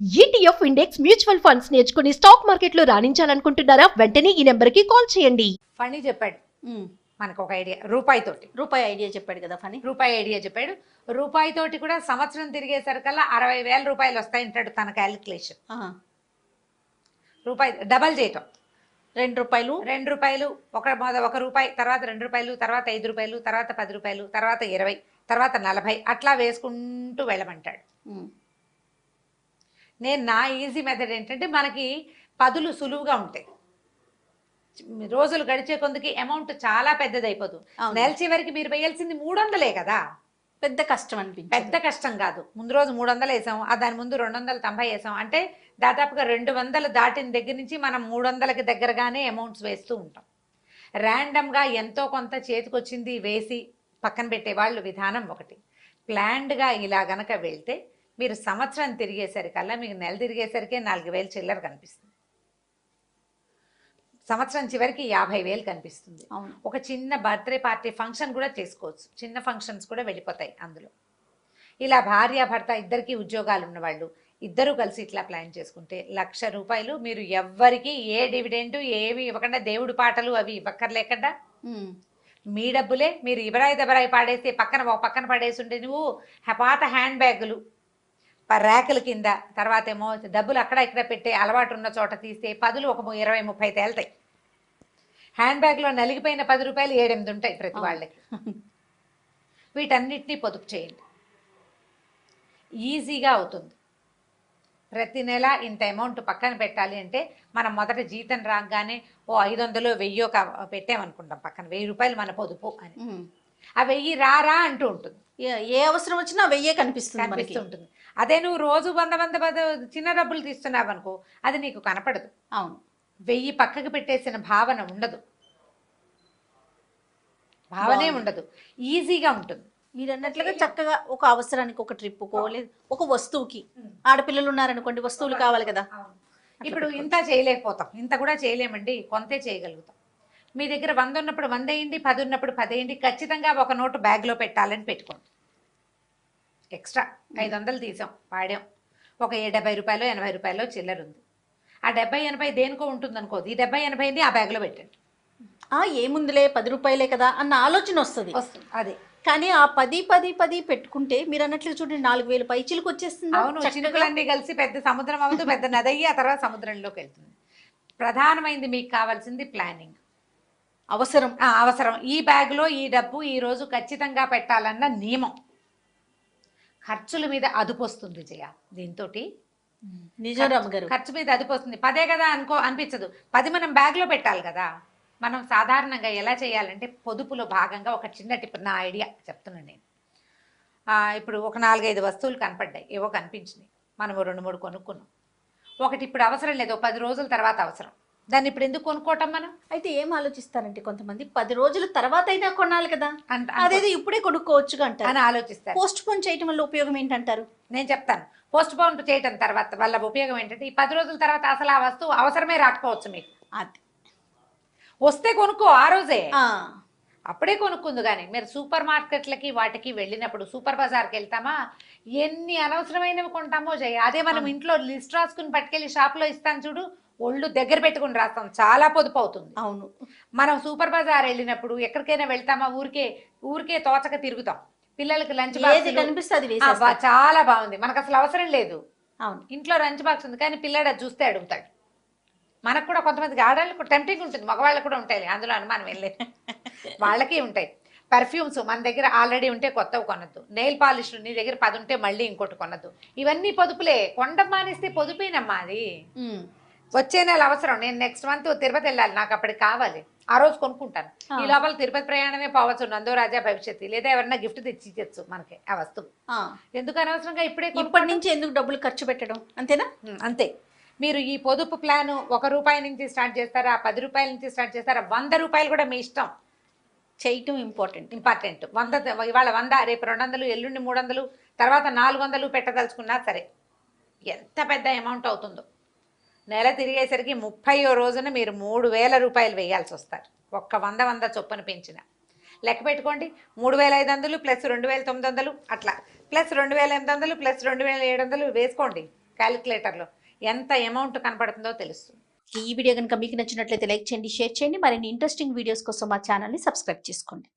ETF index mutual funds నేర్చుకుని stock మార్కెట్లో రాణించాలనుకుంటున్నారా? వెంటనే ఈ నెంబర్కి కాల్ చేయండి. ఫనీ చెప్పాడు మనకు ఒక ఐడియా, రూపాయి ఐడియా చెప్పాడు కదా ఫనీ. రూపాయి ఐడియా చెప్పాడు. రూపాయితోటి కూడా సంవత్సరం తిరిగేసరికల్లా 60,000 రూపాయలు వస్తాయంటాడు తన క్యాలిక్యులేషన్. రూపాయి డబల్ చేయటం, ₹2 ఒక రూపాయి, తర్వాత ₹2, తర్వాత ₹5, తర్వాత ₹10, తర్వాత 20, తర్వాత 40 అట్లా వేసుకుంటూ వెళ్ళమంటాడు. నేను నా ఈజీ మెథడ్ ఏంటంటే, మనకి పదులు సులువుగా ఉంటాయి, రోజులు గడిచే కొందుకి అమౌంట్ చాలా పెద్దదైపోతుంది. నెల చివరికి మీరు వేయాల్సింది 300 కదా, పెద్ద కష్టం అనిపించింది. పెద్ద కష్టం కాదు. ముందు రోజు 300 వేసాం, దాని ముందు 290 వేసాం, అంటే దాదాపుగా 200 దాటిన దగ్గర నుంచి మనం 300కి దగ్గరగానే అమౌంట్స్ వేస్తూ ఉంటాం. ర్యాండమ్గా ఎంతో కొంత చేతికొచ్చింది వేసి పక్కన పెట్టేవాళ్ళు విధానం ఒకటి. ప్లాన్డ్గా ఇలా గనక వెళ్తే మీరు సంవత్సరం తిరిగేసరికల్లా మీకు నెల తిరిగేసరికే 4,000 చిల్లర కనిపిస్తుంది, సంవత్సరం చివరికి 50,000 కనిపిస్తుంది. ఒక చిన్న బర్త్డే పార్టీ ఫంక్షన్ కూడా చేసుకోవచ్చు, చిన్న ఫంక్షన్స్ కూడా వెళ్ళిపోతాయి అందులో. ఇలా భార్యాభర్త ఇద్దరికి ఉద్యోగాలు ఉన్నవాళ్ళు ఇద్దరు కలిసి ఇట్లా ప్లాన్ చేసుకుంటే ₹1,00,000 మీరు ఎవ్వరికి ఏ డివిడెండ్ ఏవి ఇవ్వకుండా, దేవుడి పాటలు అవి ఇవ్వక్కర్లేకుండా మీ డబ్బులే మీరు ఇబరాయి పాడేస్తే పక్కన పడేసి ఉంటే, నువ్వు పాత హ్యాండ్ బ్యాగులు ర్యాకుల కింద, తర్వాత ఏమో డబ్బులు అక్కడ ఇక్కడ పెట్టే అలవాటు ఉన్న చోట తీస్తే పదులు ఒక 20-30 తేలుతాయి. హ్యాండ్ బ్యాగ్లో నలిగిపోయిన ₹10 7-8 ఉంటాయి ప్రతి వాళ్ళకి. వీటన్నిటినీ పొదుపు చేయండి, ఈజీగా అవుతుంది. ప్రతి నెల ఇంత అమౌంట్ పక్కన పెట్టాలి అంటే, మనం మొదట జీతం రాగానే ఓ 500 1000 పెట్టామనుకుంటాం పక్కన, ₹1000 మన పొదుపు అని. ఆ 1000 రారా అంటూ ఉంటుంది, ఏ అవసరం వచ్చినా 1000 కనిపిస్తుంది ఉంటుంది. అదే నువ్వు రోజు 100 చిన్న డబ్బులు తీస్తున్నావు అనుకో, అది నీకు కనపడదు. అవును, 1000 పక్కకు పెట్టేసిన భావన ఉండదు, భావనే ఉండదు, ఈజీగా ఉంటుంది. మీరు అన్నట్లుగా చక్కగా ఒక అవసరానికి ఒక ట్రిప్కో లేదు ఒక వస్తువుకి, ఆడపిల్లలు ఉన్నారనుకోండి వస్తువులు కావాలి కదా. ఇప్పుడు ఇంత చేయలేకపోతాం, ఇంత కూడా చేయలేమండి, కొంతే చేయగలుగుతాం. మీ దగ్గర 100 ఉన్నప్పుడు 100 వేయండి, 10 ఉన్నప్పుడు 10 వేయండి. ఖచ్చితంగా ఒక నోటు బ్యాగ్లో పెట్టాలని పెట్టుకోండి. ఎక్స్ట్రా 500 తీసాం వాడాం, ఒక ₹70 ₹80 చిల్లర ఉంది. ఆ 70-80 దేనికో ఉంటుంది అనుకోదు, ఈ 70-80 ఆ బ్యాగ్లో పెట్టండి. ఏముందిలే ₹10 కదా అన్న ఆలోచన వస్తుంది. అదే కానీ ఆ 10 పెట్టుకుంటే మీరు అన్నట్లు చూడండి 4,000 పైచిలకు వచ్చేస్తుంది. అవును, చినుకులన్నీ కలిసి పెద్ద సముద్రం అవ్వదు, పెద్ద నదయ్యి ఆ తర్వాత సముద్రంలోకి వెళ్తుంది. ప్రధానమైంది మీకు కావాల్సింది ప్లానింగ్, అవసరం. ఈ బ్యాగ్లో ఈ డబ్బు ఈ రోజు ఖచ్చితంగా పెట్టాలన్న నియమం. ఖర్చుల మీద అదుపు వస్తుంది జయ దీంతో. నిజారామ్ గారు, ఖర్చు మీద అదుపు వస్తుంది. 10 కదా అనిపించదు, 10 మనం బ్యాగ్లో పెట్టాలి కదా. మనం సాధారణంగా ఎలా చేయాలంటే, పొదుపులో భాగంగా ఒక చిన్న టిప్, నా ఐడియా చెప్తున్నాను నేను. ఇప్పుడు ఒక 4-5 వస్తువులు కనపడ్డాయి, ఏవో కనిపించినాయి, మనం 2-3 కొనుక్కున్నాం. ఒకటి ఇప్పుడు అవసరం లేదు, 10 రోజుల తర్వాత అవసరం, దాన్ని ఇప్పుడు ఎందుకు కొనుక్కోవటం మనం? అయితే ఏం ఆలోచిస్తారంటే కొంతమంది 10 రోజుల తర్వాత అయినా కొనాలి కదా, అదేదో ఇప్పుడే కొనుక్కోవచ్చుగా అంటారు అని ఆలోచిస్తారు. పోస్ట్ పోన్ చేయటం వల్ల ఉపయోగం ఏంటంటారు? నేను చెప్తాను. పోస్ట్ పోన్ చేయటం తర్వాత వల్ల ఉపయోగం ఏంటంటే, ఈ 10 రోజుల తర్వాత అసలు ఆ వస్తువు అవసరమే రాకపోవచ్చు మీకు. అది వస్తే కొనుక్కో ఆ రోజే, అప్పుడే కొనుక్కుంది. కానీ మీరు సూపర్ మార్కెట్లకి వాటికి వెళ్ళినప్పుడు, సూపర్ బజార్కి వెళ్తామా, ఎన్ని అనవసరమైనవి కొంటామో జయ. అదే మనం ఇంట్లో లిస్ట్ రాసుకుని పట్టుకెళ్ళి షాప్లో ఇస్తాను చూడు, ఒళ్ళు దగ్గర పెట్టుకుని రాస్తాం, చాలా పొదుపు అవుతుంది. అవును, మనం సూపర్ బజార్ వెళ్ళినప్పుడు ఎక్కడికైనా వెళ్తామా, ఊరికే తోచక తిరుగుతాం. పిల్లలకి లంచ్ బాక్స్ కనిపిస్తుంది, చాలా బాగుంది, మనకు అసలు అవసరం లేదు. అవును, ఇంట్లో లంచ్ బాక్స్ ఉంది, కానీ పిల్లాడు అది చూస్తే అడుగుతాడు. మనకు కూడా కొంతమందికి ఆడవాళ్ళకు టెంప్టింగ్ ఉంటుంది, మగవాళ్ళకు కూడా ఉంటాయి, అందులో అనుమానం వెళ్ళలేదు, వాళ్ళకి ఉంటాయి. పర్ఫ్యూమ్స్ మన దగ్గర ఆల్రెడీ ఉంటే కొత్తవి కొనద్దు. నెయిల్ పాలిష్లు నీ దగ్గర 10 ఉంటే మళ్ళీ ఇంకోటి కొనద్దు. ఇవన్నీ పొదుపులే, కొండ మానేస్తే పొదుపేనమ్మా అది. వచ్చే నెల అవసరం, నేను నెక్స్ట్ మంత్ తిరుపతి వెళ్ళాలి, నాకు అప్పటికి కావాలి, ఆ రోజు కొనుక్కుంటాను. ఈ లోపల తిరుపతి ప్రయాణమే పోవచ్చు, నందో రాజా భవిష్యత్తు, లేదా ఎవరైనా గిఫ్ట్ తెచ్చి ఇచ్చచ్చు మనకి ఆ వస్తువు. ఎందుకు అనవసరంగా ఇప్పటి నుంచి ఎందుకు డబ్బులు ఖర్చు పెట్టడం, అంతేనా? అంతే. మీరు ఈ పొదుపు ప్లాన్ ₹1 నుంచి స్టార్ట్ చేస్తారా, ₹10 నుంచి స్టార్ట్ చేస్తారా, ₹100 కూడా మీ ఇష్టం. చేయటం ఇంపార్టెంట్. 100 ఇవాళ 100, రేపు 200, ఎల్లుండి 300, తర్వాత 400 పెట్టదలుచుకున్నా సరే, ఎంత పెద్ద అమౌంట్ అవుతుందో. నెల తిరిగేసరికి 30వ రోజున మీరు ₹3,000 వేయాల్సి వస్తారు, ఒక్క 100 చొప్పున పెంచిన. లెక్క పెట్టుకోండి, 3,500 ప్లస్ 2,900 అట్లా, ప్లస్ 2,800 ప్లస్ 2,700 వేసుకోండి. క్యాలిక్యులేటర్లో ఎంత అమౌంట్ కనపడుతుందో తెలుస్తుంది. ఈ వీడియో కనుక మీకు నచ్చినట్లయితే లైక్ చేయండి, షేర్ చేయండి. మరిన్ని ఇంట్రెస్టింగ్ వీడియోస్ కోసం మా ఛానల్ని సబ్స్క్రైబ్ చేసుకోండి.